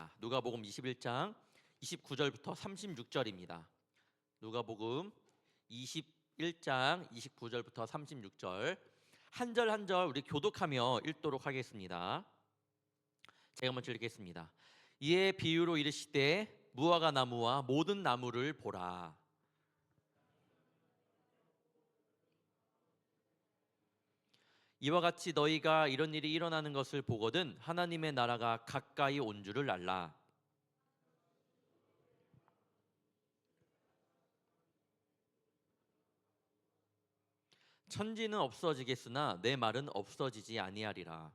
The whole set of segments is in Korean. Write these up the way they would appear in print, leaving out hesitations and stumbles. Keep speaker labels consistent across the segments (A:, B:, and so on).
A: 하겠습니다. 누가복음 21장 29절부터 36절입니다. 누가복음 21장 29절부터 36절 한 절 한 절 우리 교독하며 읽도록 하겠습니다. 제가 먼저 읽겠습니다. 이에 비유로 이르시되 무화과 나무와 모든 나무를 보라. 이와 같이 너희가 이런 일이 일어나는 것을 보거든 하나님의 나라가 가까이 온 줄을 알라. 천지는 없어지겠으나 내 말은 없어지지 아니하리라.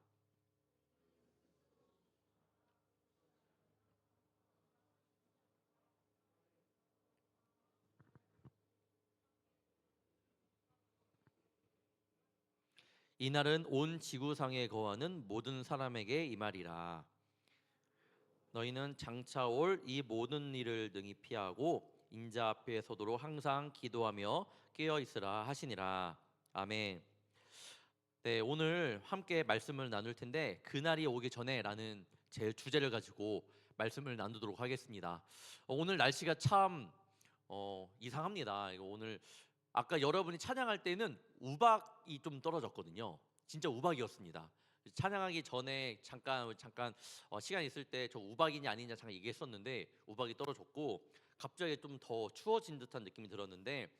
A: 이날은 온 지구상에 거하는 모든 사람에게 이 말이라. 너희는 장차 올 이 모든 일을 능히 피하고 인자 앞에 서도록 항상 기도하며 깨어 있으라 하시니라. 아멘. 네, 오늘 함께 말씀을 나눌 텐데 그날이 오기 전에라는 제 주제를 가지고 말씀을 나누도록 하겠습니다. 오늘 날씨가 참 이상합니다. 이거 오늘 아까 여러분이 찬양할 때는 우박이 좀 떨어졌거든요. 진짜 우박이었습니다. 찬양하기 전에 잠깐 시간 있을 때 저 우박이냐 아니냐 잠깐 얘기했었는데 우박이 떨어졌고 갑자기 좀 더 추워진 듯한 느낌이 들었는데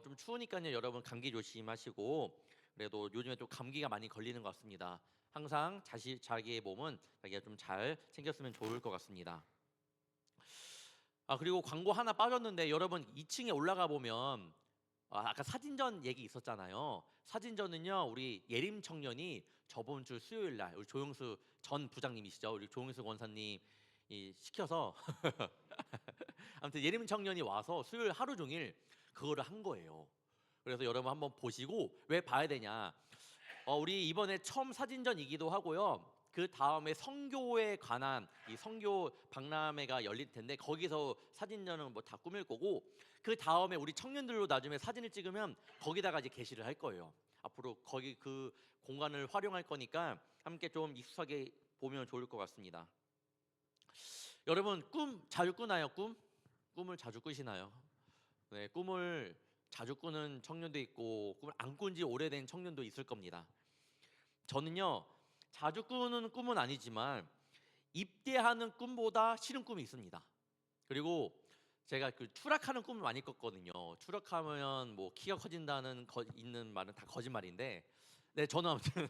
A: 좀 추우니까요 여러분 감기 조심하시고 그래도 요즘에 또 감기가 많이 걸리는 것 같습니다. 항상 자기의 몸은 자기가 좀 잘 챙겼으면 좋을 것 같습니다. 그리고 광고 하나 빠졌는데 여러분 2층에 올라가 보면 아까 사진전 얘기 있었잖아요. 사진전은요 우리 예림 청년이 저번 주 수요일 날 우리 조영수 전 부장님이시죠. 우리 조영수 권사님이 시켜서 아무튼 예림 청년이 와서 수요일 하루 종일 그거를 한 거예요. 그래서 여러분 한번 보시고 왜 봐야 되냐? 우리 이번에 처음 사진전이기도 하고요. 그 다음에 성교에 관한 이 성교 박람회가 열릴 텐데 거기서 사진전은 뭐 다 꾸밀 거고 그 다음에 우리 청년들로 나중에 사진을 찍으면 거기다가 이제 게시를 할 거예요. 앞으로 거기 그 공간을 활용할 거니까 함께 좀 익숙하게 보면 좋을 것 같습니다. 여러분 꿈 자주 꾸나요? 꿈을 자주 꾸시나요? 네, 꿈을 자주 꾸는 청년도 있고 꿈을 안 꾼 지 오래된 청년도 있을 겁니다. 저는요 자주 꾸는 꿈은 아니지만 입대하는 꿈보다 싫은 꿈이 있습니다. 그리고 제가 그 추락하는 꿈을 많이 꿨거든요. 추락하면 뭐 키가 커진다는 있는 말은 다 거짓말인데, 네 저는 아무튼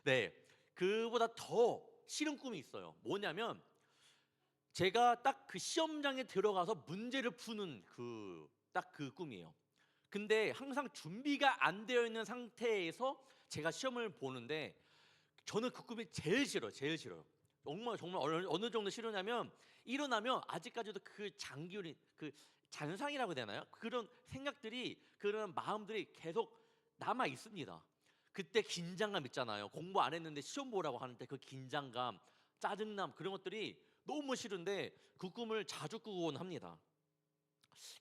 A: 네 그보다 더 싫은 꿈이 있어요. 뭐냐면 제가 딱 그 시험장에 들어가서 문제를 푸는 딱 그 꿈이에요. 근데 항상 준비가 안 되어 있는 상태에서 제가 시험을 보는데 저는 그 꿈이 제일 싫어요. 제일 싫어요. 정말 어느 정도 싫으냐면 일어나면 아직까지도 그 장기율이 그 잔상이라고 해야 되나요? 그런 생각들이 그런 마음들이 계속 남아 있습니다. 그때 긴장감 있잖아요. 공부 안 했는데 시험 보라고 하는데 그 긴장감, 짜증남 그런 것들이 너무 싫은데 그 꿈을 자주 꾸곤 합니다.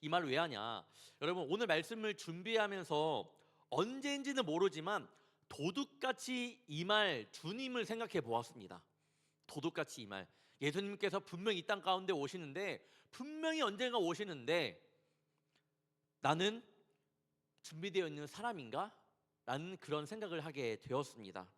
A: 이 말을 왜 하냐? 여러분 오늘 말씀을 준비하면서 언제인지는 모르지만 도둑같이 임할 주님을 생각해 보았습니다. 도둑같이 임할 예수님께서 분명히 이 땅 가운데 오시는데 분명히 언젠가 오시는데 나는 준비되어 있는 사람인가? 라는 그런 생각을 하게 되었습니다.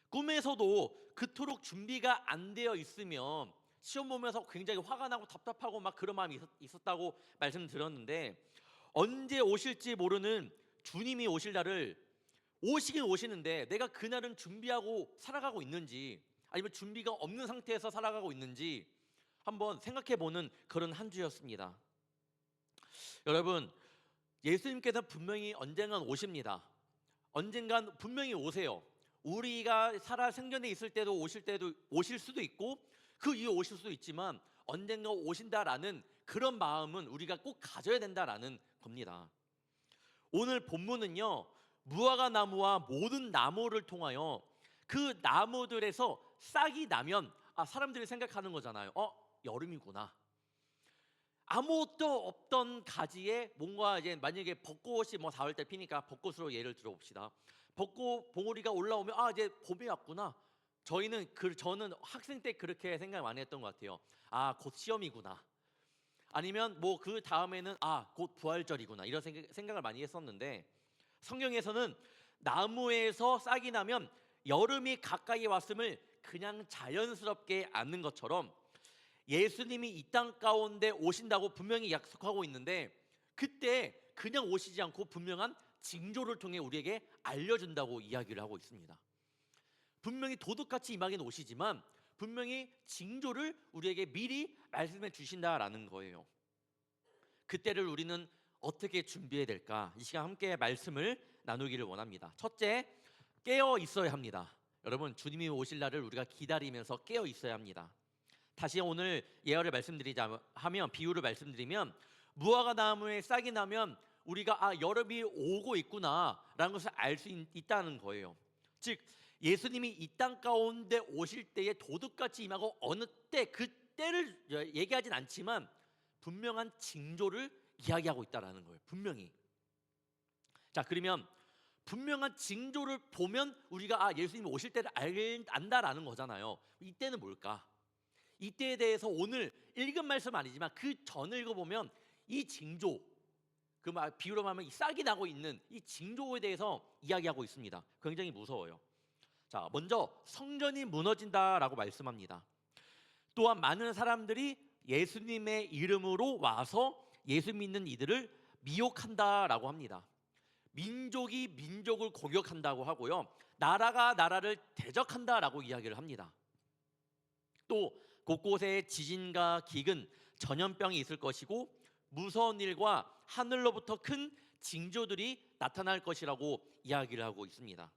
A: 꿈에서도 그토록 준비가 안 되어 있으면 시험 보면서 굉장히 화가 나고 답답하고 막 그런 마음이 있었다고 말씀드렸는데 언제 오실지 모르는 주님이 오실 날을 오시긴 오시는데 내가 그날은 준비하고 살아가고 있는지 아니면 준비가 없는 상태에서 살아가고 있는지 한번 생각해보는 그런 한 주였습니다. 여러분 예수님께서 분명히 언젠간 오십니다. 언젠간 분명히 오세요. 우리가 살아 생전에 있을 때도 오실 수도 있고 그 이후에 오실 수도 있지만 언젠가 오신다라는 그런 마음은 우리가 꼭 가져야 된다라는 겁니다. 오늘 본문은요 무화과 나무와 모든 나무를 통하여 그 나무들에서 싹이 나면 사람들이 생각하는 거잖아요. 여름이구나. 아무것도 없던 가지에 뭔가 이제 만약에 벚꽃이 뭐 4월 때 피니까 벚꽃으로 예를 들어 봅시다. 벚꽃 봉우리가 올라오면 이제 봄이 왔구나. 저는 학생 때 그렇게 생각 많이 했던 것 같아요. 아, 곧 시험이구나. 아니면 뭐 그 다음에는 곧 부활절이구나. 이런 생각을 많이 했었는데, 성경에서는 나무에서 싹이 나면 여름이 가까이 왔음을 그냥 자연스럽게 아는 것처럼 예수님이 이 땅 가운데 오신다고 분명히 약속하고 있는데, 그때 그냥 오시지 않고 분명한 징조를 통해 우리에게 알려준다고 이야기를 하고 있습니다. 분명히 도둑같이 임하긴 오시지만 분명히 징조를 우리에게 미리 말씀해 주신다라는 거예요. 그때를 우리는 어떻게 준비해야 될까? 이 시간 함께 말씀을 나누기를 원합니다. 첫째, 깨어 있어야 합니다. 여러분, 주님이 오실 날을 우리가 기다리면서 깨어 있어야 합니다. 다시 오늘 예언을 말씀드리자 하면, 비유를 말씀드리면, 무화과 나무에 싹이 나면 우리가 여름이 오고 있구나라는 것을 알 수 있다는 거예요. 즉, 예수님이 이 땅 가운데 오실 때에 도둑같이 임하고 어느 때, 그 때를 얘기하진 않지만 분명한 징조를 이야기하고 있다라는 거예요. 분명히. 자, 그러면 분명한 징조를 보면 우리가 예수님이 오실 때를 안다라는 거잖아요. 이때는 뭘까? 이때에 대해서 오늘 읽은 말씀 아니지만 그 전을 읽어보면 이 징조, 비유로 말하면 이 싹이 나고 있는 이 징조에 대해서 이야기하고 있습니다. 굉장히 무서워요. 자, 먼저 성전이 무너진다라고 말씀합니다. 또한 많은 사람들이 예수님의 이름으로 와서 예수 믿는 이들을 미혹한다라고 합니다. 민족이 민족을 공격한다고 하고요, 나라가 나라를 대적한다라고 이야기를 합니다. 또 곳곳에 지진과 기근, 전염병이 있을 것이고 무서운 일과 하늘로부터 큰 징조들이 나타날 것이라고 이야기를 하고 있습니다.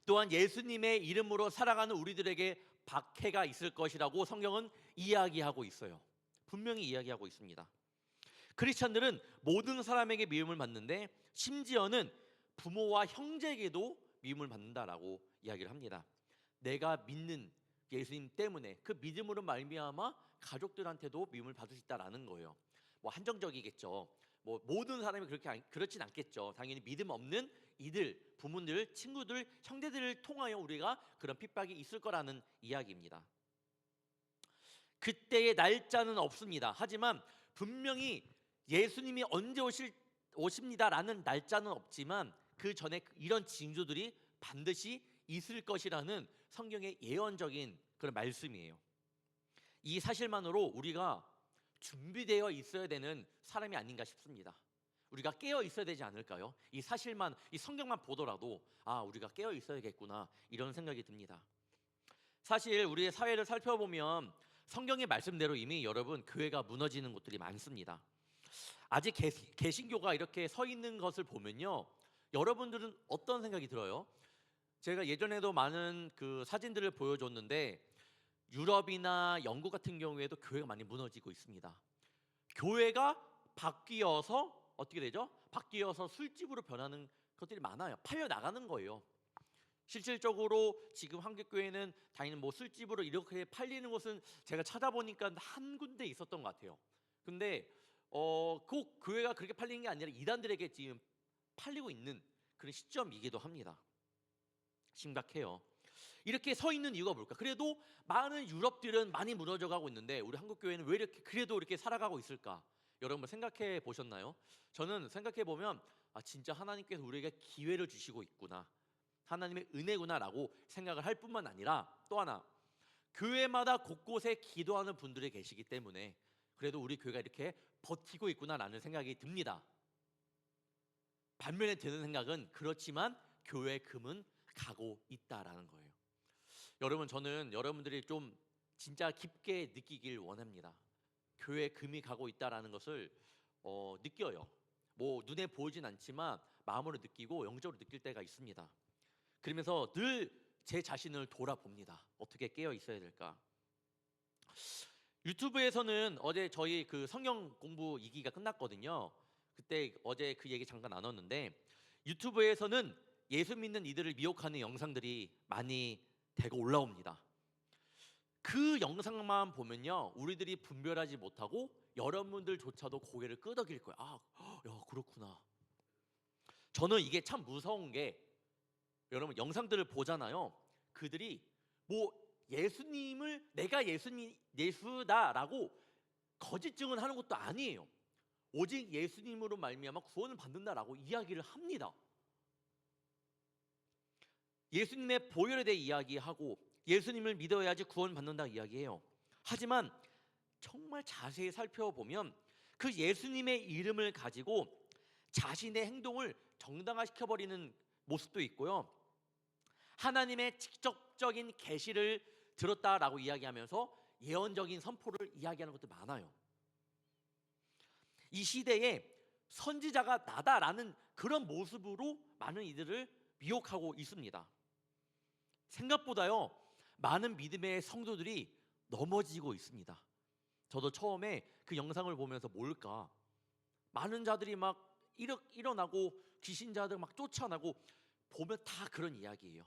A: 또한 예수님의 이름으로 살아가는 우리들에게 박해가 있을 것이라고 성경은 이야기하고 있어요. 분명히 이야기하고 있습니다. 크리스천들은 모든 사람에게 미움을 받는데 심지어는 부모와 형제에게도 미움을 받는다라고 이야기를 합니다. 내가 믿는 예수님 때문에 그 믿음으로 말미암아 가족들한테도 미움을 받을 수 있다라는 거예요. 뭐 한정적이겠죠. 뭐 모든 사람이 그렇진 않겠죠. 당연히 믿음 없는 이들, 부모들, 친구들, 형제들을 통하여 우리가 그런 핍박이 있을 거라는 이야기입니다. 그때의 날짜는 없습니다. 하지만 분명히 예수님이 언제 오십니다라는 날짜는 없지만 그 전에 이런 징조들이 반드시 있을 것이라는 성경의 예언적인 그런 말씀이에요. 이 사실만으로 우리가 준비되어 있어야 되는 사람이 아닌가 싶습니다. 우리가 깨어 있어야 되지 않을까요? 이 사실만, 이 성경만 보더라도 우리가 깨어 있어야겠구나, 이런 생각이 듭니다. 사실 우리의 사회를 살펴보면 성경의 말씀대로 이미 여러분 교회가 무너지는 곳들이 많습니다. 아직 개신교가 이렇게 서 있는 것을 보면요, 여러분들은 어떤 생각이 들어요? 제가 예전에도 많은 그 사진들을 보여줬는데 유럽이나 영국 같은 경우에도 교회가 많이 무너지고 있습니다. 교회가 바뀌어서 어떻게 되죠? 바뀌어서 술집으로 변하는 것들이 많아요. 팔려 나가는 거예요. 실질적으로 지금 한국교회는 다니는 뭐 술집으로 이렇게 팔리는 곳은 제가 찾아보니까 한 군데 있었던 것 같아요. 근데 꼭 교회가 그렇게 팔리는 게 아니라 이단들에게 지금 팔리고 있는 그런 시점이기도 합니다. 심각해요. 이렇게 서 있는 이유가 뭘까? 그래도 많은 유럽들은 많이 무너져 가고 있는데 우리 한국 교회는 왜 이렇게 그래도 이렇게 살아가고 있을까? 여러분 생각해 보셨나요? 저는 생각해 보면 진짜 하나님께서 우리에게 기회를 주시고 있구나, 하나님의 은혜구나라고 생각을 할 뿐만 아니라, 또 하나, 교회마다 곳곳에 기도하는 분들이 계시기 때문에 그래도 우리 교회가 이렇게 버티고 있구나라는 생각이 듭니다. 반면에 드는 생각은 그렇지만 교회의 금은 가고 있다라는 거예요. 여러분, 저는 여러분들이 좀 진짜 깊게 느끼길 원합니다. 교회의 금이 가고 있다라는 것을 느껴요. 뭐 눈에 보이진 않지만 마음으로 느끼고 영적으로 느낄 때가 있습니다. 그러면서 늘 제 자신을 돌아봅니다. 어떻게 깨어 있어야 될까? 유튜브에서는 어제 저희 그 성경 공부 2기가 끝났거든요. 그때 어제 그 얘기 잠깐 나눴는데, 유튜브에서는 예수 믿는 이들을 미혹하는 영상들이 많이 대거 올라옵니다. 그 영상만 보면요, 우리들이 분별하지 못하고 여러분들조차도 고개를 끄덕일 거예요. 야, 그렇구나. 저는 이게 참 무서운 게, 여러분 영상들을 보잖아요. 그들이 뭐 예수님을 내가 예수다라고 거짓 증언하는 것도 아니에요. 오직 예수님으로 말미암아 구원을 받는다라고 이야기를 합니다. 예수님의 보혈에 대해 이야기하고 예수님을 믿어야지 구원받는다 이야기해요. 하지만 정말 자세히 살펴보면 그 예수님의 이름을 가지고 자신의 행동을 정당화시켜버리는 모습도 있고요. 하나님의 직접적인 계시를 들었다라고 이야기하면서 예언적인 선포를 이야기하는 것도 많아요. 이 시대에 선지자가 나다라는 그런 모습으로 많은 이들을 미혹하고 있습니다. 생각보다요, 많은 믿음의 성도들이 넘어지고 있습니다. 저도 처음에 그 영상을 보면서 뭘까? 많은 자들이 막 일어나고 귀신자들 막 쫓아나고 보면 다 그런 이야기예요.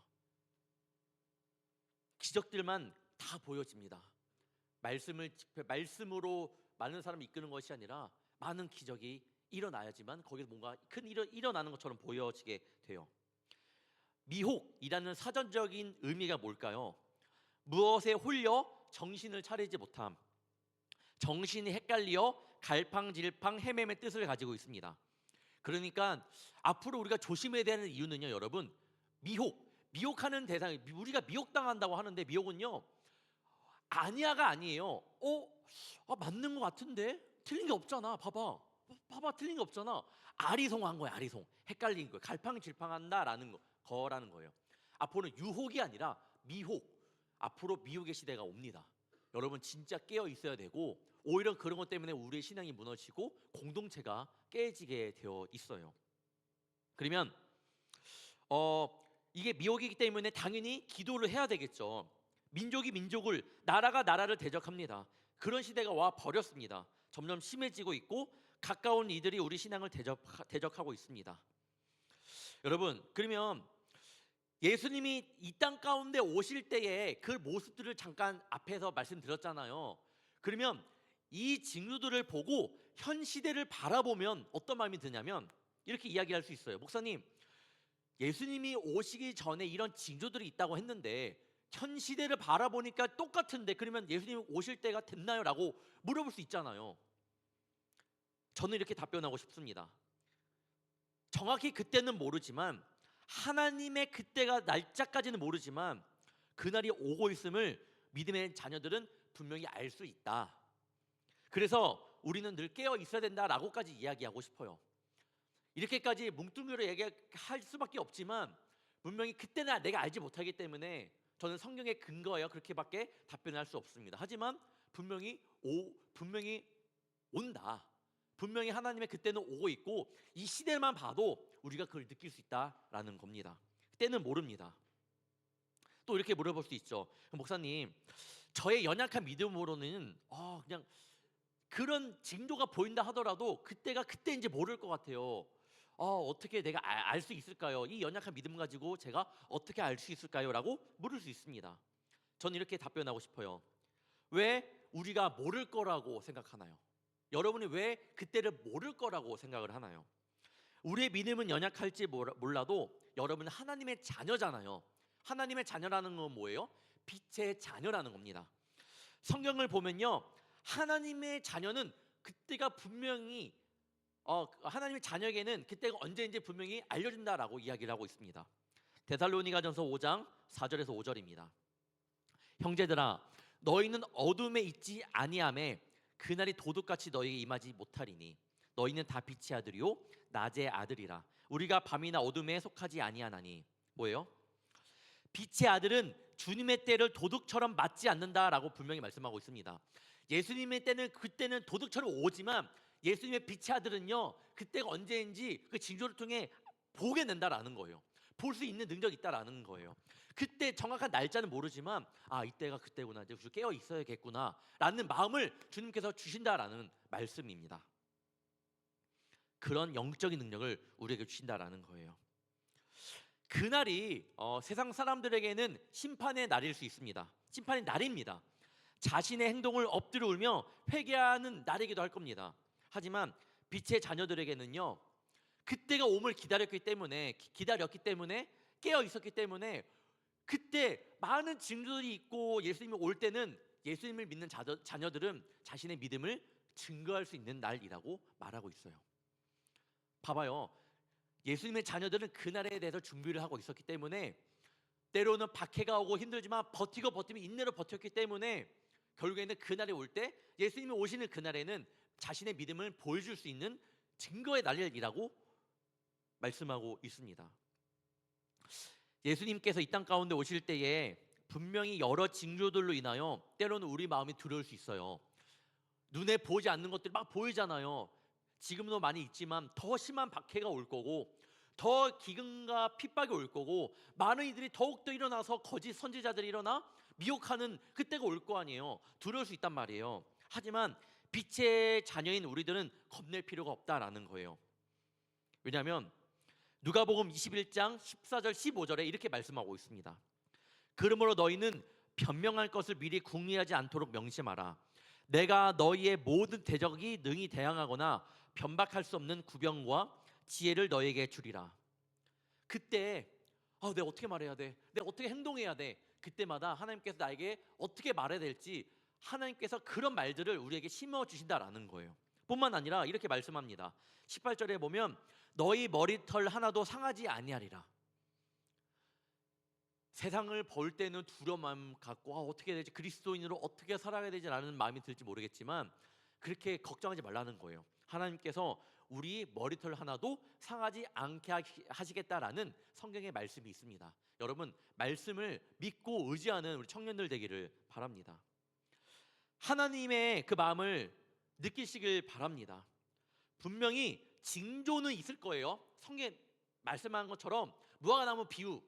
A: 기적들만 다 보여집니다. 말씀으로 많은 사람을 이끄는 것이 아니라 많은 기적이 일어나야지만 거기서 뭔가 큰 일어나는 것처럼 보여지게 돼요. 미혹이라는 사전적인 의미가 뭘까요? 무엇에 홀려 정신을 차리지 못함, 정신이 헷갈려 갈팡질팡 헤매의 뜻을 가지고 있습니다. 그러니까 앞으로 우리가 조심해야 되는 이유는요, 여러분, 미혹하는 대상, 우리가 미혹당한다고 하는데 미혹은요, 아니야가 아니에요. 맞는 것 같은데 틀린 게 없잖아. 봐봐 틀린 게 없잖아. 아리송한 거야. 아리송, 헷갈린 거예요. 갈팡질팡한다라는 거라는 거예요. 앞으로는 유혹이 아니라 미혹, 앞으로 미혹의 시대가 옵니다. 여러분 진짜 깨어 있어야 되고, 오히려 그런 것 때문에 우리의 신앙이 무너지고 공동체가 깨지게 되어 있어요. 그러면 이게 미혹이기 때문에 당연히 기도를 해야 되겠죠. 민족이 민족을, 나라가 나라를 대적합니다. 그런 시대가 와 버렸습니다. 점점 심해지고 있고 가까운 이들이 우리 신앙을 대적하고 있습니다. 여러분, 그러면 예수님이 이 땅 가운데 오실 때에 그 모습들을 잠깐 앞에서 말씀드렸잖아요. 그러면 이 징조들을 보고 현 시대를 바라보면 어떤 마음이 드냐면 이렇게 이야기할 수 있어요. 목사님, 예수님이 오시기 전에 이런 징조들이 있다고 했는데 현 시대를 바라보니까 똑같은데 그러면 예수님이 오실 때가 됐나요? 라고 물어볼 수 있잖아요. 저는 이렇게 답변하고 싶습니다. 정확히 그때는 모르지만, 하나님의 그때가 날짜까지는 모르지만 그날이 오고 있음을 믿음의 자녀들은 분명히 알 수 있다. 그래서 우리는 늘 깨어 있어야 된다라고까지 이야기하고 싶어요. 이렇게까지 뭉뚱그려 얘기할 수밖에 없지만 분명히 그때는 내가 알지 못하기 때문에 저는 성경의 근거예요. 그렇게밖에 답변할 수 없습니다. 하지만 분명히 온다. 분명히 하나님의 그때는 오고 있고 이 시대만 봐도 우리가 그걸 느낄 수 있다라는 겁니다. 그때는 모릅니다. 또 이렇게 물어볼 수 있죠. 목사님, 저의 연약한 믿음으로는 그냥 그런 징조가 보인다 하더라도 그때가 그때인지 모를 것 같아요. 어떻게 내가 알 수 있을까요? 이 연약한 믿음 가지고 제가 어떻게 알 수 있을까요? 라고 물을 수 있습니다. 저는 이렇게 답변하고 싶어요. 왜 우리가 모를 거라고 생각하나요? 여러분이 왜 그때를 모를 거라고 생각을 하나요? 우리의 믿음은 연약할지 몰라도 여러분은 하나님의 자녀잖아요. 하나님의 자녀라는 건 뭐예요? 빛의 자녀라는 겁니다. 성경을 보면요, 하나님의 자녀는 그때가 분명히 하나님의 자녀에게는 그때가 언제인지 분명히 알려진다라고 이야기를 하고 있습니다. 데살로니가전서 5장 4절에서 5절입니다. 형제들아, 너희는 어둠에 있지 아니하매 그날이 도둑같이 너희에게 임하지 못하리니 너희는 다 빛의 아들이요 낮의 아들이라. 우리가 밤이나 어둠에 속하지 아니하나니. 뭐예요? 빛의 아들은 주님의 때를 도둑처럼 맞지 않는다라고 분명히 말씀하고 있습니다. 예수님의 때는 그때는 도둑처럼 오지만 예수님의 빛의 아들은요, 그때가 언제인지 그 징조를 통해 보게 된다라는 거예요. 볼 수 있는 능력이 있다라는 거예요. 그때 정확한 날짜는 모르지만 이때가 그때구나, 이제 깨어 있어야겠구나 라는 마음을 주님께서 주신다라는 말씀입니다. 그런 영적인 능력을 우리에게 주신다라는 거예요. 그날이 세상 사람들에게는 심판의 날일 수 있습니다. 심판의 날입니다. 자신의 행동을 엎드려 울며 회개하는 날이기도 할 겁니다. 하지만 빛의 자녀들에게는요, 그때가 옴을 기다렸기 때문에 깨어 있었기 때문에 그때 많은 징조들이 있고 예수님이 올 때는 예수님을 믿는 자녀들은 자신의 믿음을 증거할 수 있는 날이라고 말하고 있어요. 봐봐요. 예수님의 자녀들은 그날에 대해서 준비를 하고 있었기 때문에 때로는 박해가 오고 힘들지만 버티면 인내로 버텼기 때문에 결국에는 그날이 올 때, 예수님이 오시는 그날에는 자신의 믿음을 보여줄 수 있는 증거의 날이라고 말씀하고 있습니다. 예수님께서 이 땅 가운데 오실 때에 분명히 여러 징조들로 인하여 때로는 우리 마음이 두려울 수 있어요. 눈에 보이지 않는 것들이 막 보이잖아요. 지금도 많이 있지만 더 심한 박해가 올 거고, 더 기근과 핍박이 올 거고, 많은 이들이 더욱더 일어나서 거짓 선지자들이 일어나 미혹하는 그때가 올 거 아니에요. 두려울 수 있단 말이에요. 하지만 빛의 자녀인 우리들은 겁낼 필요가 없다라는 거예요. 왜냐하면 누가복음 21장 14절 15절에 이렇게 말씀하고 있습니다. 그러므로 너희는 변명할 것을 미리 궁리하지 않도록 명심하라. 내가 너희의 모든 대적이 능히 대항하거나 변박할 수 없는 구병과 지혜를 너희에게 주리라. 그때 내가 어떻게 말해야 돼? 내가 어떻게 행동해야 돼? 그때마다 하나님께서 나에게 어떻게 말해야 될지 하나님께서 그런 말들을 우리에게 심어주신다라는 거예요. 뿐만 아니라 이렇게 말씀합니다. 18절에 보면 너희 머리털 하나도 상하지 아니하리라. 세상을 볼 때는 두려운 마음 갖고 어떻게 해야 되지? 그리스도인으로 어떻게 살아야 되지라는 마음이 들지 모르겠지만 그렇게 걱정하지 말라는 거예요. 하나님께서 우리 머리털 하나도 상하지 않게 하시겠다라는 성경의 말씀이 있습니다. 여러분, 말씀을 믿고 의지하는 우리 청년들 되기를 바랍니다. 하나님의 그 마음을 느끼시길 바랍니다. 분명히 징조는 있을 거예요. 성경에 말씀한 것처럼 무화과나무 비유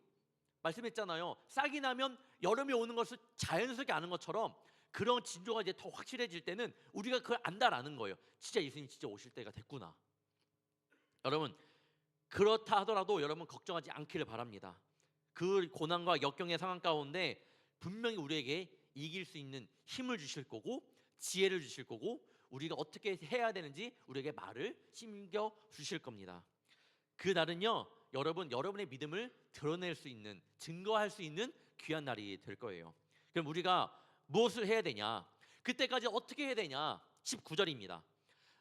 A: 말씀했잖아요. 싹이 나면 여름이 오는 것을 자연스럽게 아는 것처럼 그런 징조가 이제 더 확실해질 때는 우리가 그걸 안다라는 거예요. 진짜 예수님 진짜 오실 때가 됐구나. 여러분, 그렇다 하더라도 여러분 걱정하지 않기를 바랍니다. 그 고난과 역경의 상황 가운데 분명히 우리에게 이길 수 있는 힘을 주실 거고 지혜를 주실 거고 우리가 어떻게 해야 되는지 우리에게 말을 심겨 주실 겁니다. 그 날은요, 여러분의 믿음을 드러낼 수 있는, 증거할 수 있는 귀한 날이 될 거예요. 그럼 우리가 무엇을 해야 되냐? 그때까지 어떻게 해야 되냐? 19절입니다.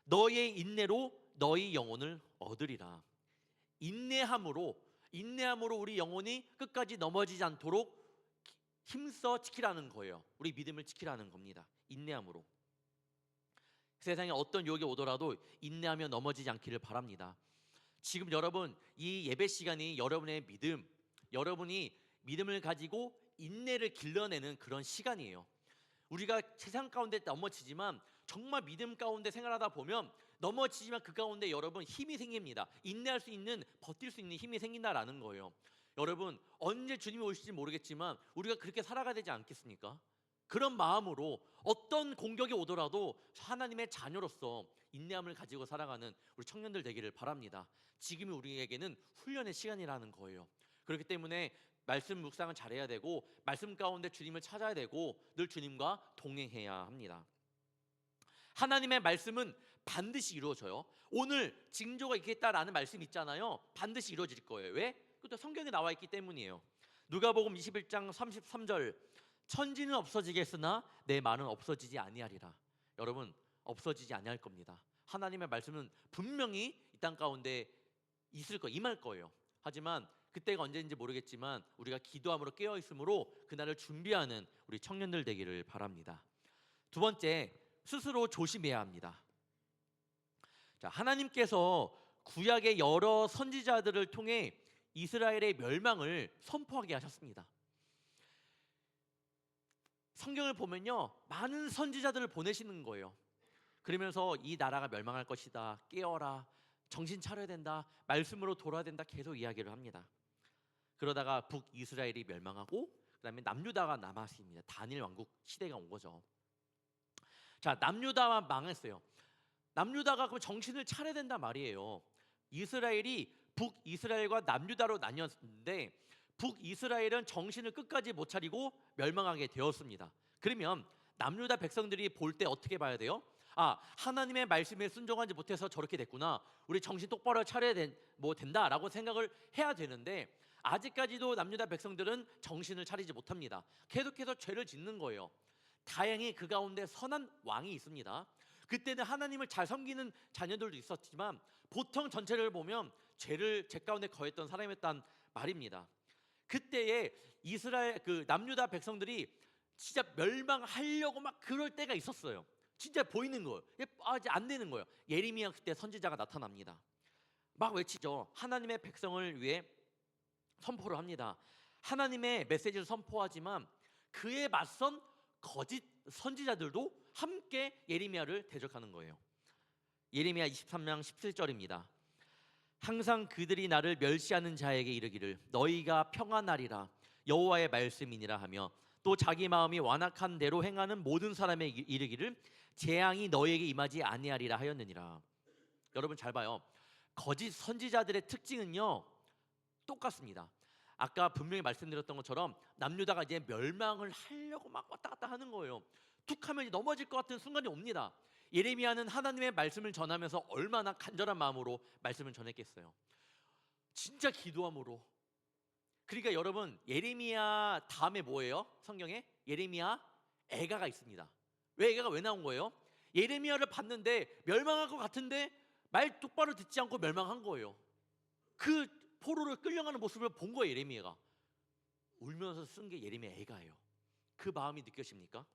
A: 너희의 인내로 너희 영혼을 얻으리라. 인내함으로 우리 영혼이 끝까지 넘어지지 않도록 힘써 지키라는 거예요. 우리 믿음을 지키라는 겁니다. 인내함으로. 세상에 어떤 유혹이 오더라도 인내하며 넘어지지 않기를 바랍니다. 지금 여러분 이 예배 시간이 여러분이 믿음을 가지고 인내를 길러내는 그런 시간이에요. 우리가 세상 가운데 넘어지지만 정말 믿음 가운데 생활하다 보면 넘어지지만 그 가운데 여러분 힘이 생깁니다. 인내할 수 있는, 버틸 수 있는 힘이 생긴다라는 거예요. 여러분 언제 주님이 오실지 모르겠지만 우리가 그렇게 살아가야 되지 않겠습니까? 그런 마음으로 어떤 공격이 오더라도 하나님의 자녀로서 인내함을 가지고 살아가는 우리 청년들 되기를 바랍니다. 지금이 우리에게는 훈련의 시간이라는 거예요. 그렇기 때문에 말씀 묵상을 잘해야 되고 말씀 가운데 주님을 찾아야 되고 늘 주님과 동행해야 합니다. 하나님의 말씀은 반드시 이루어져요. 오늘 징조가 있겠다라는 말씀 있잖아요. 반드시 이루어질 거예요. 왜? 그것도 성경에 나와 있기 때문이에요. 누가복음 21장 33절 천지는 없어지겠으나 내 말은 없어지지 아니하리라. 여러분 없어지지 아니할 겁니다. 하나님의 말씀은 분명히 이 땅 가운데 있을 거 임할 거예요. 하지만 그때가 언제인지 모르겠지만 우리가 기도함으로 깨어 있으므로 그날을 준비하는 우리 청년들 되기를 바랍니다. 두 번째, 스스로 조심해야 합니다. 자, 하나님께서 구약의 여러 선지자들을 통해 이스라엘의 멸망을 선포하게 하셨습니다. 성경을 보면요, 많은 선지자들을 보내시는 거예요. 그러면서 이 나라가 멸망할 것이다, 깨어라, 정신 차려야 된다, 말씀으로 돌아야 된다 계속 이야기를 합니다. 그러다가 북이스라엘이 멸망하고 그 다음에 남유다가 남았습니다. 단일 왕국 시대가 온 거죠. 자, 남유다만 망했어요. 남유다가 그럼 정신을 차려야 된단 말이에요. 이스라엘이 북이스라엘과 남유다로 나뉘었는데 북이스라엘은 정신을 끝까지 못 차리고 멸망하게 되었습니다. 그러면 남유다 백성들이 볼 때 어떻게 봐야 돼요? 하나님의 말씀에 순종하지 못해서 저렇게 됐구나. 우리 정신 똑바로 차려야 된다라고 생각을 해야 되는데 아직까지도 남유다 백성들은 정신을 차리지 못합니다. 계속해서 죄를 짓는 거예요. 다행히 그 가운데 선한 왕이 있습니다. 그때는 하나님을 잘 섬기는 자녀들도 있었지만 보통 전체를 보면 죄 가운데 거했던 사람이었단 말입니다. 그때에 이스라엘 그 남유다 백성들이 진짜 멸망하려고 막 그럴 때가 있었어요. 진짜 보이는 거예요. 이제 안 되는 거예요. 예레미야 그때 선지자가 나타납니다. 막 외치죠. 하나님의 백성을 위해 선포를 합니다. 하나님의 메시지를 선포하지만 그에 맞선 거짓 선지자들도 함께 예레미야를 대적하는 거예요. 예레미야 23장 17절입니다. 항상 그들이 나를 멸시하는 자에게 이르기를 너희가 평안하리라 여호와의 말씀이니라 하며 또 자기 마음이 완악한 대로 행하는 모든 사람에게 이르기를 재앙이 너희에게 임하지 아니하리라 하였느니라. 여러분 잘 봐요. 거짓 선지자들의 특징은요 똑같습니다. 아까 분명히 말씀드렸던 것처럼 남유다가 이제 멸망을 하려고 막 왔다 갔다 하는 거예요. 툭 하면 넘어질 것 같은 순간이 옵니다. 예레미야는 하나님의 말씀을 전하면서 얼마나 간절한 마음으로 말씀을 전했겠어요. 진짜 기도함으로. 그러니까 여러분 예레미야 다음에 뭐예요? 성경에 예레미야 애가가 있습니다. 왜 애가가 왜 나온 거예요? 예레미야를 봤는데 멸망할 것 같은데 말 똑바로 듣지 않고 멸망한 거예요. 그 포로를 끌려가는 모습을 본 거예요. 예레미야가 울면서 쓴 게 예레미야 애가예요. 그 마음이 느껴집니까?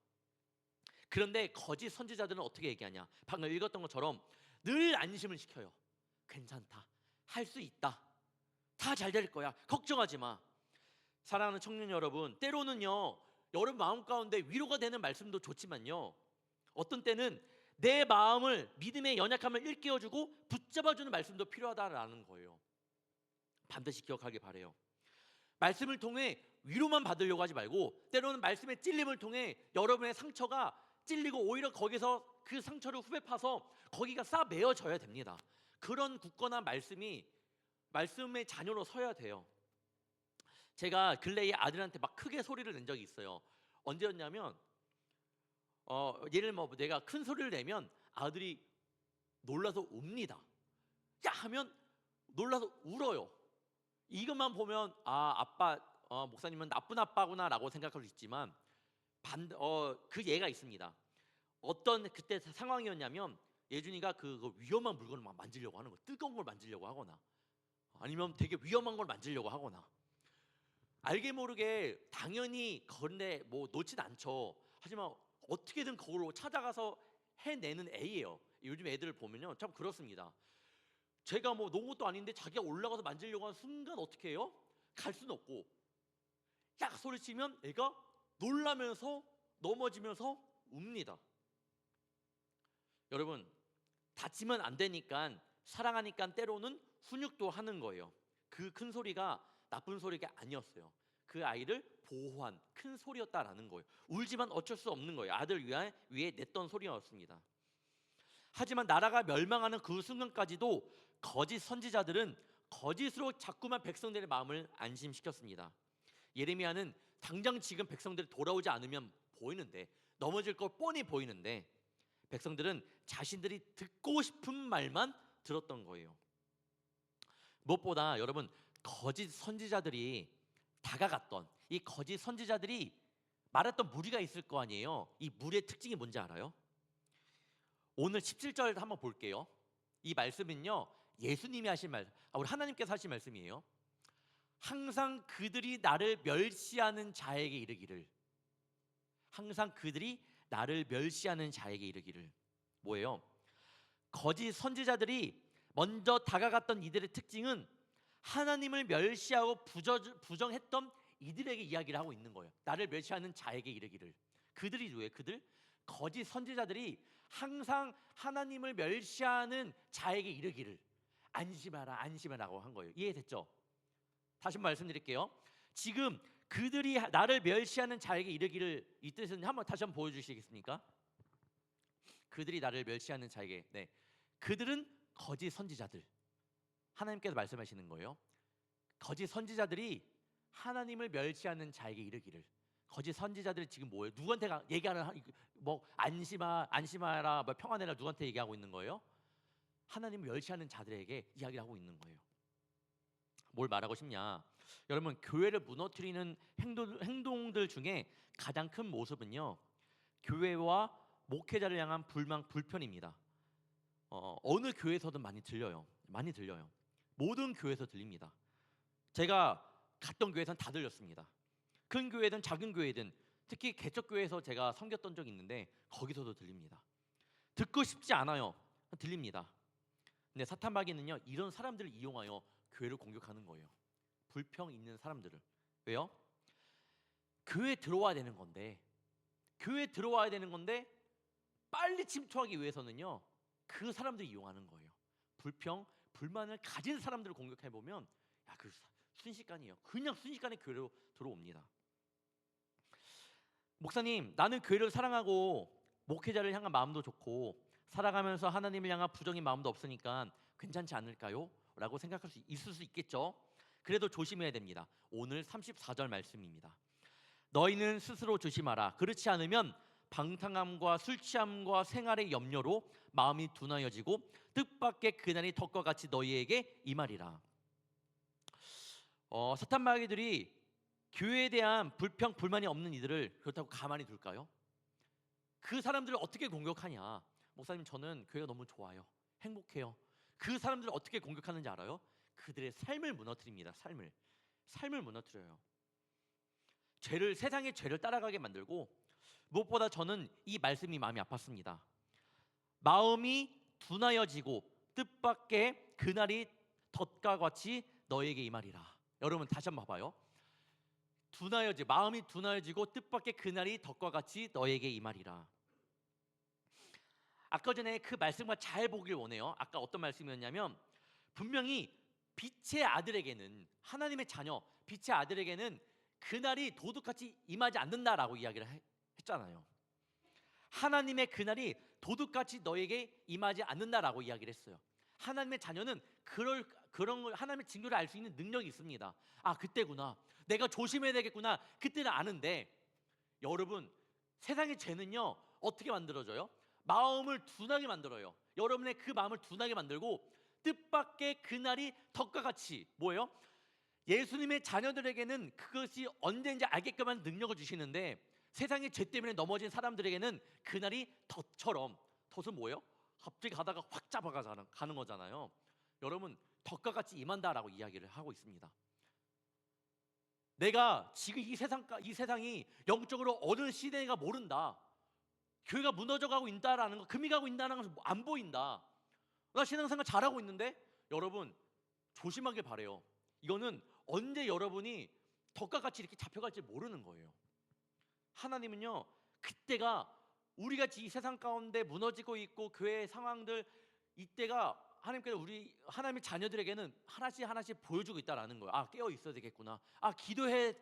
A: 그런데 거짓 선지자들은 어떻게 얘기하냐? 방금 읽었던 것처럼 늘 안심을 시켜요. 괜찮다, 할 수 있다, 다 잘 될 거야, 걱정하지 마. 사랑하는 청년 여러분, 때로는요 여러분 마음 가운데 위로가 되는 말씀도 좋지만요 어떤 때는 내 마음을 믿음의 연약함을 일깨워주고 붙잡아주는 말씀도 필요하다라는 거예요. 반드시 기억하길 바래요. 말씀을 통해 위로만 받으려고 하지 말고 때로는 말씀의 찔림을 통해 여러분의 상처가 찔리고 오히려 거기서 그 상처를 후벼 파서 거기가 싹 메어져야 됩니다. 그런 굳건한 말씀의 자녀로 서야 돼요. 제가 근래에 아들한테 막 크게 소리를 낸 적이 있어요. 언제였냐면 예를 내가 큰 소리를 내면 아들이 놀라서 웁니다. 야 하면 놀라서 울어요. 이것만 보면 아빠 목사님은 나쁜 아빠구나라고 생각할 수 있지만 그 예가 있습니다. 어떤 그때 상황이었냐면 예준이가 그 위험한 물건을 막 만지려고 하는 거, 뜨거운 걸 만지려고 하거나 아니면 되게 위험한 걸 만지려고 하거나 알게 모르게 당연히 그런데 뭐 놓진 않죠. 하지만 어떻게든 그걸로 찾아가서 해내는 애예요. 요즘 애들을 보면요 참 그렇습니다. 제가 뭐 놓은 것도 아닌데 자기가 올라가서 만지려고 하는 순간 어떻게 해요? 갈 수는 없고 약 소리치면 애가 놀라면서 넘어지면서 웁니다. 여러분 다치면 안 되니까 사랑하니까 때로는 훈육도 하는 거예요. 그 큰 소리가 나쁜 소리가 아니었어요. 그 아이를 보호한 큰 소리였다라는 거예요. 울지만 어쩔 수 없는 거예요. 아들 위에 냈던 소리였습니다. 하지만 나라가 멸망하는 그 순간까지도 거짓 선지자들은 거짓으로 자꾸만 백성들의 마음을 안심시켰습니다. 예레미야는 당장 지금 백성들이 돌아오지 않으면 보이는데 넘어질 거 뻔히 보이는데 백성들은 자신들이 듣고 싶은 말만 들었던 거예요. 무엇보다 여러분 거짓 선지자들이 다가갔던 이 거짓 선지자들이 말했던 무리가 있을 거 아니에요. 이 무리의 특징이 뭔지 알아요? 오늘 17절 한번 볼게요. 이 말씀은요 예수님이 하신 말, 우리 하나님께서 하신 말씀이에요. 항상 그들이 나를 멸시하는 자에게 이르기를. 항상 그들이 나를 멸시하는 자에게 이르기를. 뭐예요? 거짓 선지자들이 먼저 다가갔던 이들의 특징은 하나님을 멸시하고 부정했던 이들에게 이야기를 하고 있는 거예요. 나를 멸시하는 자에게 이르기를. 그들이 누구예요? 그들 거짓 선지자들이 항상 하나님을 멸시하는 자에게 이르기를 안심하라 안심하라고 한 거예요. 이해됐죠? 다시 한번 말씀드릴게요. 지금 그들이 나를 멸시하는 자에게 이르기를 이 뜻은 다시 한번 보여주시겠습니까? 그들이 나를 멸시하는 자에게. 네, 그들은 거짓 선지자들. 하나님께서 말씀하시는 거예요. 거짓 선지자들이 하나님을 멸시하는 자에게 이르기를. 거짓 선지자들이 지금 뭐예요? 누구한테 얘기하는 뭐 안심하라 뭐 평안해라 누구한테 얘기하고 있는 거예요? 하나님을 멸시하는 자들에게 이야기를 하고 있는 거예요. 뭘 말하고 싶냐? 여러분, 교회를 무너뜨리는 행동들 중에 가장 큰 모습은요, 교회와 목회자를 향한 불만, 불편입니다. 어느 교회에서든 많이 들려요. 많이 들려요. 모든 교회에서 들립니다. 제가 갔던 교회에서는 다 들렸습니다. 큰 교회든 작은 교회든, 특히 개척교회에서 제가 섬겼던 적이 있는데 거기서도 들립니다. 듣고 싶지 않아요. 들립니다. 근데 사탄마귀는요, 이런 사람들을 이용하여 교회를 공격하는 거예요. 불평 있는 사람들을. 왜요? 교회에 들어와야 되는 건데, 교회에 들어와야 되는 건데 빨리 침투하기 위해서는요, 그 사람들을 이용하는 거예요. 불평, 불만을 가진 사람들을 공격해 보면, 야, 그 순식간이에요. 그냥 순식간에 교회로 들어옵니다. 목사님, 나는 교회를 사랑하고 목회자를 향한 마음도 좋고 살아가면서 하나님을 향한 부정인 마음도 없으니까 괜찮지 않을까요? 라고 생각할 수 있을 수 있겠죠. 그래도 조심해야 됩니다. 오늘 34절 말씀입니다. 너희는 스스로 조심하라. 그렇지 않으면 방탕함과 술 취함과 생활의 염려로 마음이 둔하여지고 뜻밖의 그날이 덕과 같이 너희에게 임하리라. 사탄 마귀들이 교회에 대한 불평, 불만이 없는 이들을 그렇다고 가만히 둘까요? 그 사람들을 어떻게 공격하냐? 목사님, 저는 교회가 너무 좋아요. 행복해요. 그 사람들을 어떻게 공격하는지 알아요? 그들의 삶을 무너뜨립니다. 삶을 무너뜨려요. 세상의 죄를 따라가게 만들고, 무엇보다 저는 이 말씀이 마음이 아팠습니다. 마음이 둔하여지고 뜻밖의 그날이 덫과 같이 너에게 임하리라. 여러분, 다시 한번 봐봐요. 마음이 둔하여지고 뜻밖의 그날이 덫과 같이 너에게 임하리라. 아까 전에 그 말씀과 잘 보길 원해요. 아까 어떤 말씀이었냐면, 분명히 빛의 아들에게는, 하나님의 자녀 빛의 아들에게는 그날이 도둑같이 임하지 않는다라고 이야기를 했잖아요. 하나님의 그날이 도둑같이 너에게 임하지 않는다라고 이야기를 했어요. 하나님의 자녀는 그런 걸, 하나님의 징조를 알 수 있는 능력이 있습니다. 아, 그때구나, 내가 조심해야 되겠구나, 그때는 아는데, 여러분, 세상의 죄는요 어떻게 만들어져요? 마음을 둔하게 만들어요. 여러분의 그 마음을 둔하게 만들고 뜻밖의 그날이 덕과 같이, 뭐예요? 예수님의 자녀들에게는 그것이 언제인지 알게끔 하는 능력을 주시는데, 세상의 죄 때문에 넘어진 사람들에게는 그날이 덫처럼, 덫은 뭐예요? 갑자기 가다가 확 잡아가는 거잖아요. 여러분, 덫과 같이 임한다라고 이야기를 하고 있습니다. 내가 지금 이 세상이 영적으로 어느 시대가 모른다. 교회가 무너져가고 있다라는 거, 금이 가고 있다는 것은 안 보인다. 나 신앙생활 잘하고 있는데, 여러분 조심하길 바래요. 이거는 언제 여러분이 덕과 같이 이렇게 잡혀갈지 모르는 거예요. 하나님은요, 그때가 우리가 이 세상 가운데 무너지고 있고 교회의 상황들, 이때가 하나님께서 하나님의 자녀들에게는 하나씩 보여주고 있다라는 거예요. 아, 깨어 있어야 되겠구나. 아, 기도해야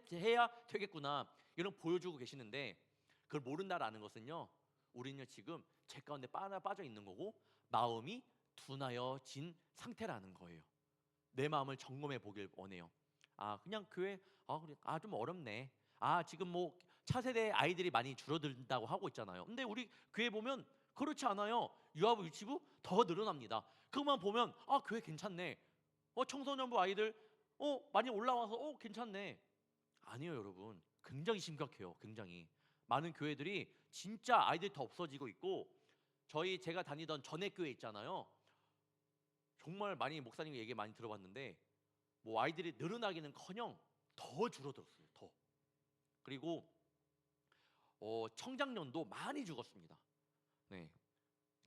A: 되겠구나. 이런 보여주고 계시는데, 그걸 모른다라는 것은요, 우리는 지금 죄 가운데 빠져 있는 거고 마음이 둔하여진 상태라는 거예요. 내 마음을 점검해 보길 원해요. 아, 그냥 교회 그래, 좀 어렵네. 지금 뭐 차세대 아이들이 많이 줄어든다고 하고 있잖아요. 근데 우리 교회 보면 그렇지 않아요. 유아부, 유치부 더 늘어납니다. 그것만 보면 교회 괜찮네. 청소년부 아이들 많이 올라와서 괜찮네. 아니에요, 여러분. 굉장히 심각해요. 굉장히 많은 교회들이 진짜 아이들이 더 없어지고 있고, 제가 다니던 전액교회 있잖아요. 정말 많이 목사님 얘기 많이 들어봤는데, 뭐 아이들이 늘어나기는커녕 더 줄어들었어요. 더. 그리고 청장년도 많이 죽었습니다. 네,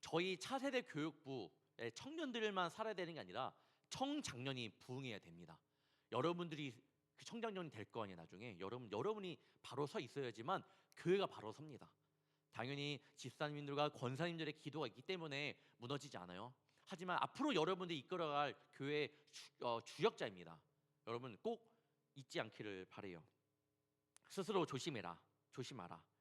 A: 저희 차세대 교육부의 청년들만 살아야 되는 게 아니라 청장년이 부흥해야 됩니다. 여러분들이 그 청장년이 될 거 아니에요. 나중에 여러분이 바로 서 있어야지만 교회가 바로 섭니다. 당연히 집사님들과 권사님들의 기도가 있기 때문에 무너지지 않아요. 하지만 앞으로 여러분들이 이끌어갈 교회의 주역자입니다. 여러분 꼭 잊지 않기를 바래요. 스스로 조심하라.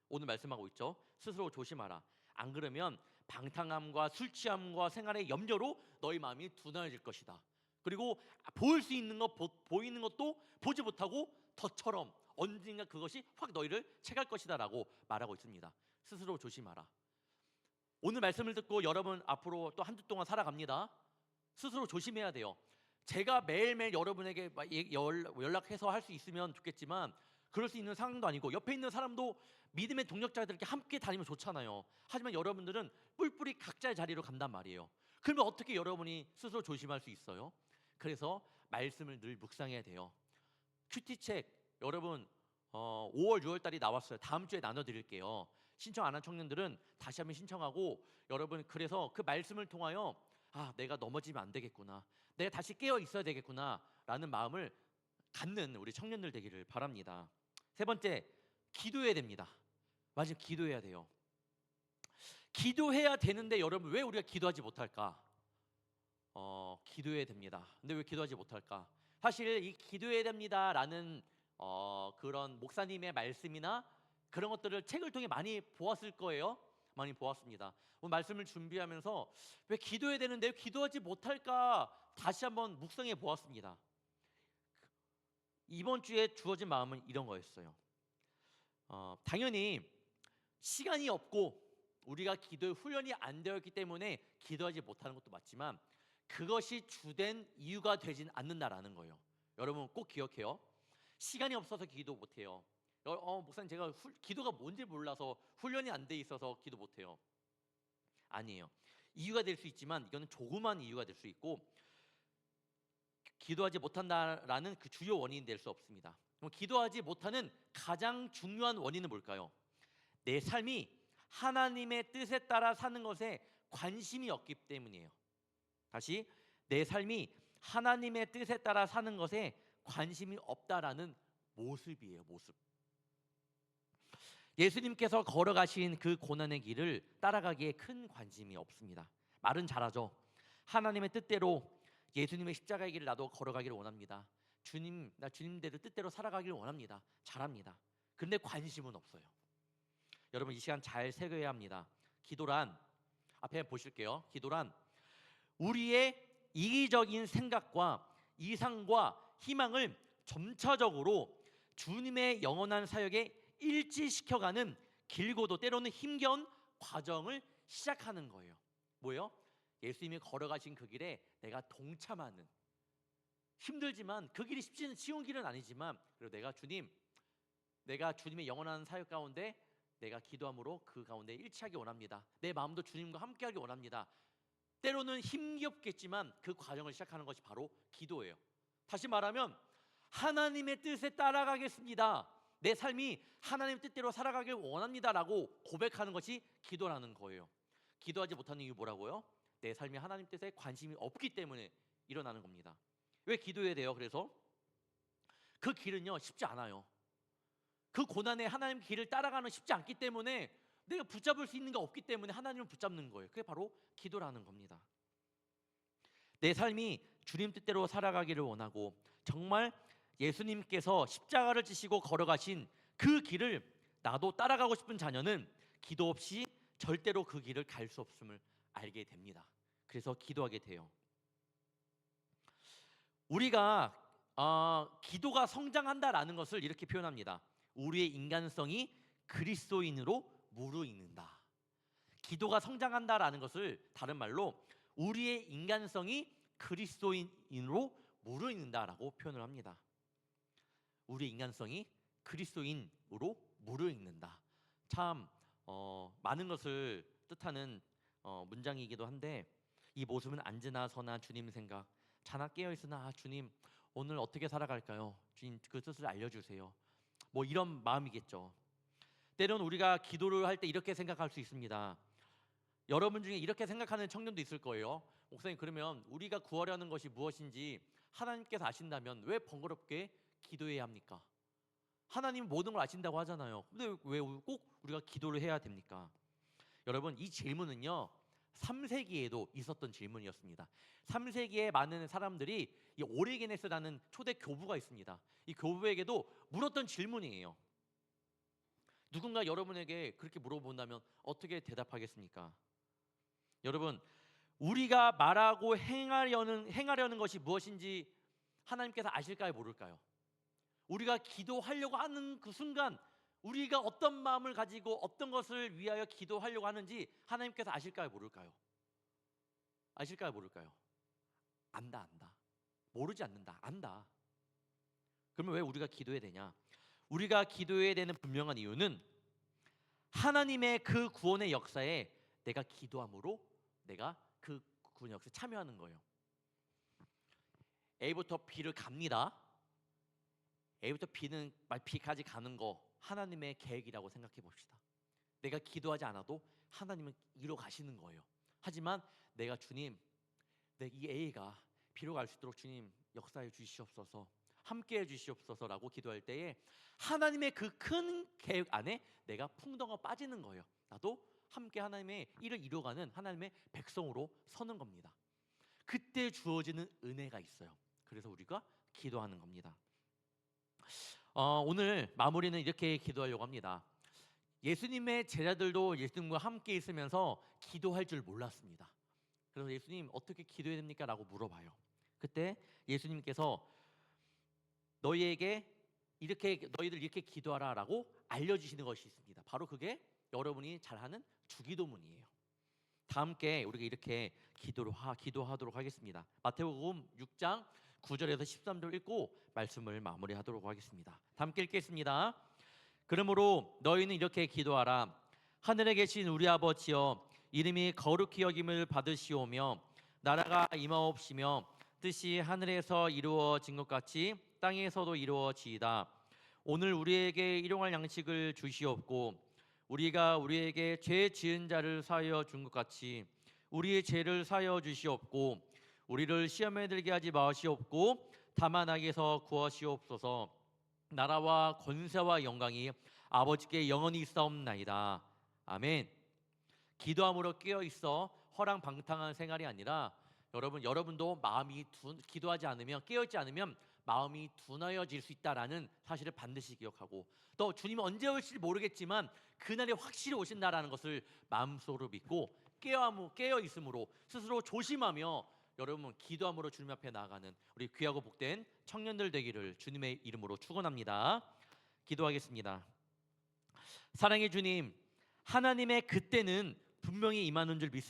A: 오늘 말씀하고 있죠. 스스로 조심하라. 안 그러면 방탕함과 술 취함과 생활의 염려로 너희 마음이 둔해질 것이다. 그리고 보이는 것도 보지 못하고 덫처럼 언젠가 그것이 확 너희를 채갈 것이다라고 말하고 있습니다. 스스로 조심하라. 오늘 말씀을 듣고 여러분 앞으로 또 한 주 동안 살아갑니다. 스스로 조심해야 돼요. 제가 매일매일 여러분에게 연락해서 할 수 있으면 좋겠지만 그럴 수 있는 상황도 아니고 옆에 있는 사람도 믿음의 동력자들께 함께 다니면 좋잖아요. 하지만 여러분들은 뿔뿔이 각자의 자리로 간단 말이에요. 그러면 어떻게 여러분이 스스로 조심할 수 있어요? 그래서 말씀을 늘 묵상해야 돼요. 큐티책 여러분 5월 6월 달이 나왔어요. 다음 주에 나눠드릴게요. 신청 안 한 청년들은 다시 한번 신청하고 여러분 그래서 그 말씀을 통하여 내가 넘어지면 안 되겠구나, 내가 다시 깨어 있어야 되겠구나 라는 마음을 갖는 우리 청년들 되기를 바랍니다. 세 번째, 기도해야 됩니다. 맞아요, 기도해야 돼요. 기도해야 되는데 여러분 왜 우리가 기도하지 못할까? 기도해야 됩니다. 근데 왜 기도하지 못할까? 사실 이 기도해야 됩니다라는 그런 목사님의 말씀이나 그런 것들을 책을 통해 많이 보았을 거예요. 많이 보았습니다. 오늘 말씀을 준비하면서 왜 기도해야 되는데 왜 기도하지 못할까 다시 한번 묵상해 보았습니다. 이번 주에 주어진 마음은 이런 거였어요. 당연히 시간이 없고 우리가 기도의 훈련이 안 되었기 때문에 기도하지 못하는 것도 맞지만 그것이 주된 이유가 되진 않는다라는 거예요. 여러분 꼭 기억해요. 시간이 없어서 기도 못해요. 목사님 제가 기도가 뭔지 몰라서 훈련이 안 돼 있어서 기도 못해요. 아니에요. 이유가 될 수 있지만 이거는 조그만 이유가 될 수 있고 기도하지 못한다라는 그 주요 원인이 될 수 없습니다. 그럼 기도하지 못하는 가장 중요한 원인은 뭘까요? 내 삶이 하나님의 뜻에 따라 사는 것에 관심이 없기 때문이에요. 다시, 내 삶이 하나님의 뜻에 따라 사는 것에 관심이 없다라는 모습이에요. 모습. 예수님께서 걸어가신 그 고난의 길을 따라가기에 큰 관심이 없습니다. 말은 잘하죠. 하나님의 뜻대로 예수님의 십자가의 길을 나도 걸어가기를 원합니다. 주님, 나 주님대로 뜻대로 살아가기를 원합니다. 잘합니다. 근데 관심은 없어요. 여러분 이 시간 잘 새겨야 합니다. 기도란, 앞에 보실게요. 기도란 우리의 이기적인 생각과 이상과 희망을 점차적으로 주님의 영원한 사역에 일치시켜가는 길고도 때로는 힘겨운 과정을 시작하는 거예요. 뭐예요? 예수님이 걸어가신 그 길에 내가 동참하는, 힘들지만 그 길이 쉬운 길은 아니지만 그리고 내가 주님의 영원한 사역 가운데 내가 기도함으로 그 가운데 일치하기 원합니다. 내 마음도 주님과 함께하기 원합니다. 때로는 힘겹겠지만 그 과정을 시작하는 것이 바로 기도예요. 다시 말하면 하나님의 뜻에 따라가겠습니다. 내 삶이 하나님 뜻대로 살아가길 원합니다라고 고백하는 것이 기도라는 거예요. 기도하지 못하는 이유 뭐라고요? 내 삶이 하나님 뜻에 관심이 없기 때문에 일어나는 겁니다. 왜 기도해야 돼요? 그래서 그 길은요 쉽지 않아요. 그 고난의 하나님 길을 따라가는 쉽지 않기 때문에 내가 붙잡을 수 있는 게 없기 때문에 하나님을 붙잡는 거예요. 그게 바로 기도라는 겁니다. 내 삶이 주님 뜻대로 살아가기를 원하고 정말 예수님께서 십자가를 지시고 걸어가신 그 길을 나도 따라가고 싶은 자녀는 기도 없이 절대로 그 길을 갈 수 없음을 알게 됩니다. 그래서 기도하게 돼요. 우리가 기도가 성장한다라는 것을 이렇게 표현합니다. 우리의 인간성이 그리스도인으로 무르익는다. 기도가 성장한다라는 것을 다른 말로 우리의 인간성이 그리스도인으로 무르익는다라고 표현을 합니다. 우리의 인간성이 그리스도인으로 무르익는다. 참 많은 것을 뜻하는 문장이기도 한데 이 모습은 앉으나 서나 주님 생각, 자나 깨어있으나 주님 오늘 어떻게 살아갈까요? 주님 그 뜻을 알려주세요. 뭐 이런 마음이겠죠. 때로는 우리가 기도를 할 때 이렇게 생각할 수 있습니다. 여러분 중에 이렇게 생각하는 청년도 있을 거예요. 목사님 그러면 우리가 구하려는 것이 무엇인지 하나님께서 아신다면 왜 번거롭게 기도해야 합니까? 하나님 모든 걸 아신다고 하잖아요. 근데 왜 꼭 우리가 기도를 해야 됩니까? 여러분 이 질문은요 3세기에도 있었던 질문이었습니다. 3세기에 많은 사람들이 이 오리게네스라는 초대 교부가 있습니다. 이 교부에게도 물었던 질문이에요. 누군가 여러분에게 그렇게 물어본다면 어떻게 대답하겠습니까? 여러분 우리가 말하고 행하려는 것이 무엇인지 하나님께서 아실까요? 모를까요? 우리가 기도하려고 하는 그 순간 우리가 어떤 마음을 가지고 어떤 것을 위하여 기도하려고 하는지 하나님께서 아실까요? 모를까요? 아실까요? 모를까요? 안다. 모르지 않는다. 안다. 그러면 왜 우리가 기도해야 되냐? 우리가 기도해야 되는 분명한 이유는 하나님의 그 구원의 역사에 내가 기도함으로 내가 그 구원 역사에 참여하는 거예요. A부터 B를 갑니다. A부터 B까지 가는 거 하나님의 계획이라고 생각해 봅시다. 내가 기도하지 않아도 하나님은 이뤄 가시는 거예요. 하지만 내가 주님, 내 이 A가 B로 갈 수 있도록 주님 역사해 주시옵소서, 함께 해 주시옵소서라고 기도할 때에 하나님의 그 큰 계획 안에 내가 풍덩어 빠지는 거예요. 나도 함께 하나님의 일을 이루어가는 하나님의 백성으로 서는 겁니다. 그때 주어지는 은혜가 있어요. 그래서 우리가 기도하는 겁니다. 오늘 마무리는 이렇게 기도하려고 합니다. 예수님의 제자들도 예수님과 함께 있으면서 기도할 줄 몰랐습니다. 그래서 예수님 어떻게 기도해야 됩니까? 라고 물어봐요. 그때 예수님께서 너희들 이렇게 기도하라 라고 알려주시는 것이 있습니다. 바로 그게 여러분이 잘하는 주기도문이에요. 다 함께 우리가 이렇게 기도하도록 하겠습니다. 마태복음 6장 9절에서 13절 읽고 말씀을 마무리하도록 하겠습니다. 다 함께 읽겠습니다. 그러므로 너희는 이렇게 기도하라. 하늘에 계신 우리 아버지여, 이름이 거룩히 여김을 받으시오며 나라가 임하옵시며 뜻이 하늘에서 이루어진 것 같이 땅에서도 이루어지이다. 오늘 우리에게 일용할 양식을 주시옵고 우리가 우리에게 죄 지은 자를 사하여 준 것 같이 우리의 죄를 사하여 주시옵고 우리를 시험에 들게 하지 마시옵고 다만 악에서 구하시옵소서. 나라와 권세와 영광이 아버지께 영원히 있사옵나이다. 아멘. 기도함으로 깨어 있어 허랑방탕한 생활이 아니라 여러분도 기도하지 않으면, 깨어 있지 않으면 마음이 둔하여질 수 있다라는 사실을 반드시 기억하고, 또 주님은 언제 올지 모르겠지만 그날이 확실히 오신다라는 것을 마음속으로 믿고 깨어 있음으로 스스로 조심하며 여러분 기도함으로 주님 앞에 나아가는 우리 귀하고 복된 청년들 되기를 주님의 이름으로 축원합니다. 기도하겠습니다. 사랑의 주님, 하나님의 그때는 분명히 임하는 줄 믿습니다.